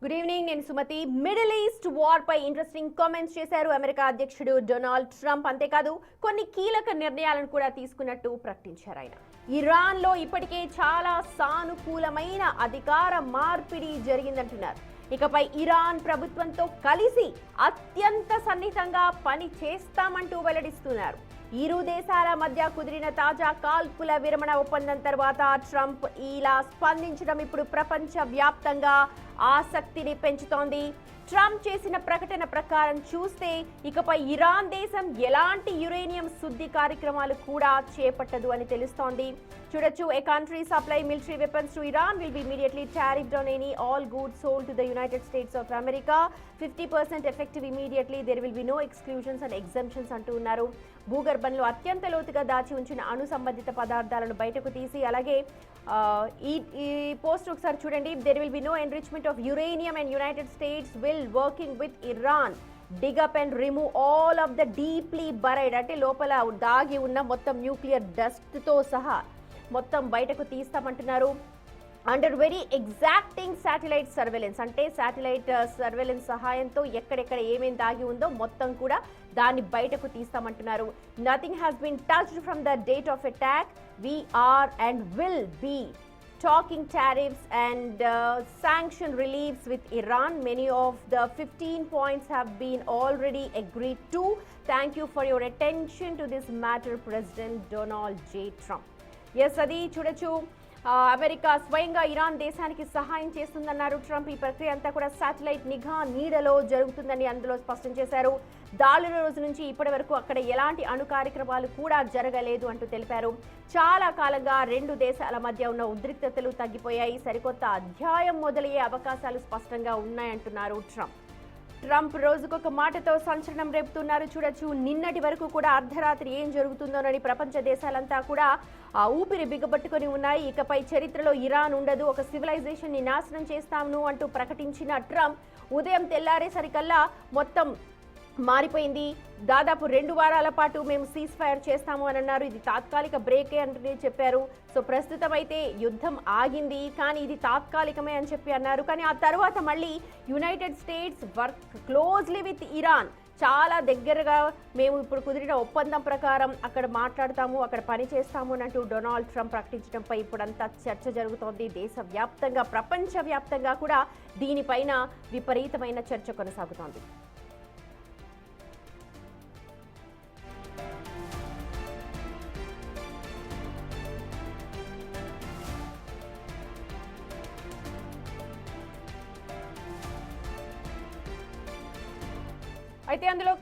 Good evening, నేను Sumathi. Middle east war పై interesting comments చేశారు America అధ్యక్షుడు డొనాల్డ్ ట్రంప్. అంతేకాదు కొన్ని కీలక నిర్ణయాలను కూడా తీసుకున్నట్టు ప్రకటించారు ఆయన. ఇరాన్ లో ఇప్పటికే చాలా సానుకూలమైన అధికార మార్పిడి జరిగిందంటున్నారు. ఇకపై ఇరాన్ ప్రభుత్వంతో కలిసి అత్యంత సన్నిహితంగా పని చేస్తామంటూ వెల్లడిస్తున్నారు. ఇరు దేశాల మధ్య కుదిరిన తాజా కాల్పుల విరమణ ఒప్పందం తర్వాత ట్రంప్ ఇలా స్పందించడం ఇప్పుడు ప్రపంచ వ్యాప్తంగా ఆసక్తిని పెంచుతోంది. ట్రంప్ చేసిన ప్రకటన ప్రకారం చూస్తే ఇకపై ఇరాన్ దేశం ఎలాంటి యురేనియం శుద్ధి కార్యక్రమాలు కూడా చేపట్టదు అని తెలుస్తోంది. చూడొచ్చు, a country supply military weapons to Iran will be immediately tariffed on any all goods sold to the United States of America. 50% effective immediately. There will be no exclusions and exemptions అంటూ ఉన్నారు. భూగర్భంలో అత్యంత లోతుగా దాచి ఉంచిన అణు సంబంధిత పదార్థాలను బయటకు తీసి, అలాగే ఈ పోస్ట్ ఒకసారి చూడండి. there will be no enrichment of uranium and United States will working with Iran dig up and remove all of the deeply buried, అంటే లోపల దాగి ఉన్న మొత్తం న్యూక్లియర్ డస్ట్ తో సహా మొత్తం బయటకు తీస్తామంటున్నారు. Under very exacting satellite surveillance, అంటే శాటిలైట్ సర్వేలెన్స్ సహాయంతో ఎక్కడెక్కడ ఏమేమి దాగి ఉందో మొత్తం కూడా దాన్ని బయటకు తీస్తామంటున్నారు. Nothing has been touched from the date of attack. We are and will be talking tariffs and sanction reliefs with Iran. Many of the 15 points have been already agreed to. Thank you for your attention to this matter, President Donald J. Trump. Yes, అది చూడొచ్చు, America స్వయంగా Iran దేశానికి సహాయం చేస్తుందన్నారు Trump. ఈ ప్రక్రియ అంతా కూడా satellite నిఘా నీడలో జరుగుతుందని అందులో స్పష్టం చేశారు. దాడుల రోజు నుంచి ఇప్పటి వరకు అక్కడ ఎలాంటి అణు కార్యక్రమాలు కూడా జరగలేదు అంటూ తెలిపారు. చాలా కాలంగా రెండు దేశాల మధ్య ఉన్న ఉద్రిక్తతలు తగ్గిపోయాయి. సరికొత్త అధ్యాయం మొదలయ్యే అవకాశాలు స్పష్టంగా ఉన్నాయంటున్నారు ట్రంప్. ట్రంప్ రోజుకొక మాటతో సంచలనం రేపుతున్నారు. చూడొచ్చు, నిన్నటి వరకు కూడా అర్ధరాత్రి ఏం జరుగుతుందోనని ప్రపంచ దేశాలంతా కూడా ఆ ఊపిరి బిగబట్టుకొని ఉన్నాయి. ఇకపై చరిత్రలో ఇరాన్ ఉండదు, ఒక సివిలైజేషన్ ని నాశనం చేస్తాము అంటూ ప్రకటించిన ట్రంప్ ఉదయం తెల్లారేసరికల్లా మొత్తం మారిపోయింది. దాదాపు 2 వారాల పాటు మేము సీజ్ ఫైర్ చేస్తాము అని అన్నారు. ఇది తాత్కాలిక బ్రేకే అంటే చెప్పారు. సో ప్రస్తుతం అయితే యుద్ధం ఆగింది, కానీ ఇది తాత్కాలికమే అని చెప్పి అన్నారు. కానీ ఆ తర్వాత మళ్ళీ United states work closely with Iran, చాలా దగ్గరగా మేము ఇప్పుడు కుదిరిన ఒప్పందం ప్రకారం అక్కడ మాట్లాడతాము, అక్కడ పని చేస్తాము అని అంటూ డొనాల్డ్ ట్రంప్ ప్రకటించడంపై ఇప్పుడంతా చర్చ జరుగుతోంది. దేశవ్యాప్తంగా, ప్రపంచవ్యాప్తంగా కూడా దీనిపైన విపరీతమైన చర్చ కొనసాగుతోంది. అయితే అందులో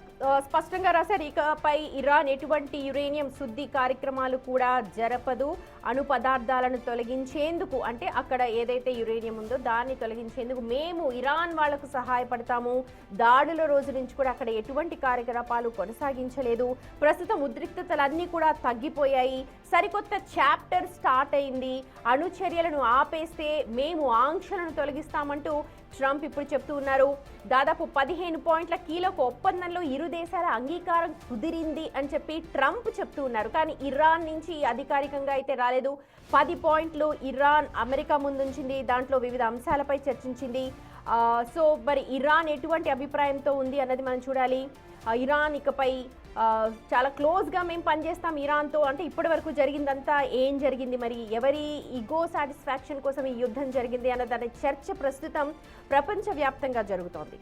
స్పష్టంగా రాశారు, ఇకపై ఇరాన్ ఎటువంటి యురేనియం శుద్ధి కార్యక్రమాలు కూడా జరపదు. అణు పదార్థాలను తొలగించేందుకు, అంటే అక్కడ ఏదైతే యురేనియం ఉందో దాన్ని తొలగించేందుకు మేము ఇరాన్ వాళ్లకు సహాయపడతాము. దాడుల రోజు నుంచి కూడా అక్కడ ఎటువంటి కార్యకలాపాలు కొనసాగించలేదు. ప్రస్తుతం ఉద్రిక్తతలన్నీ కూడా తగ్గిపోయాయి. సరికొత్త చాప్టర్ స్టార్ట్ అయింది. అణు చర్యలను ఆపేస్తే మేము ఆంక్షలను తొలగిస్తామంటూ ట్రంప్ ఇప్పుడు చెప్తూ ఉన్నారు. దాదాపు 15 పాయింట్ల కీలక ఒప్పందంలో ఇరు దేశాల అంగీకారం కుదిరింది అని చెప్పి ట్రంప్ చెప్తూ ఉన్నారు. కానీ ఇరాన్ నుంచి అధికారికంగా అయితే రాలేదు. 10 పాయింట్లు ఇరాన్ అమెరికా ముందుంచింది. దాంట్లో వివిధ అంశాలపై చర్చించింది. సో మరి ఇరాన్ ఎటువంటి అభిప్రాయంతో ఉంది అన్నది మనం చూడాలి. ఇరాన్ ఇకపై చాలా క్లోజ్గా మేము పనిచేస్తాం ఇరాన్తో, అంటే ఇప్పటి వరకు జరిగిందంతా ఏం జరిగింది, మరి ఎవరి ఈగో సాటిస్ఫాక్షన్ కోసం ఈ యుద్ధం జరిగింది అన్న దాని చర్చ ప్రస్తుతం ప్రపంచవ్యాప్తంగా జరుగుతోంది.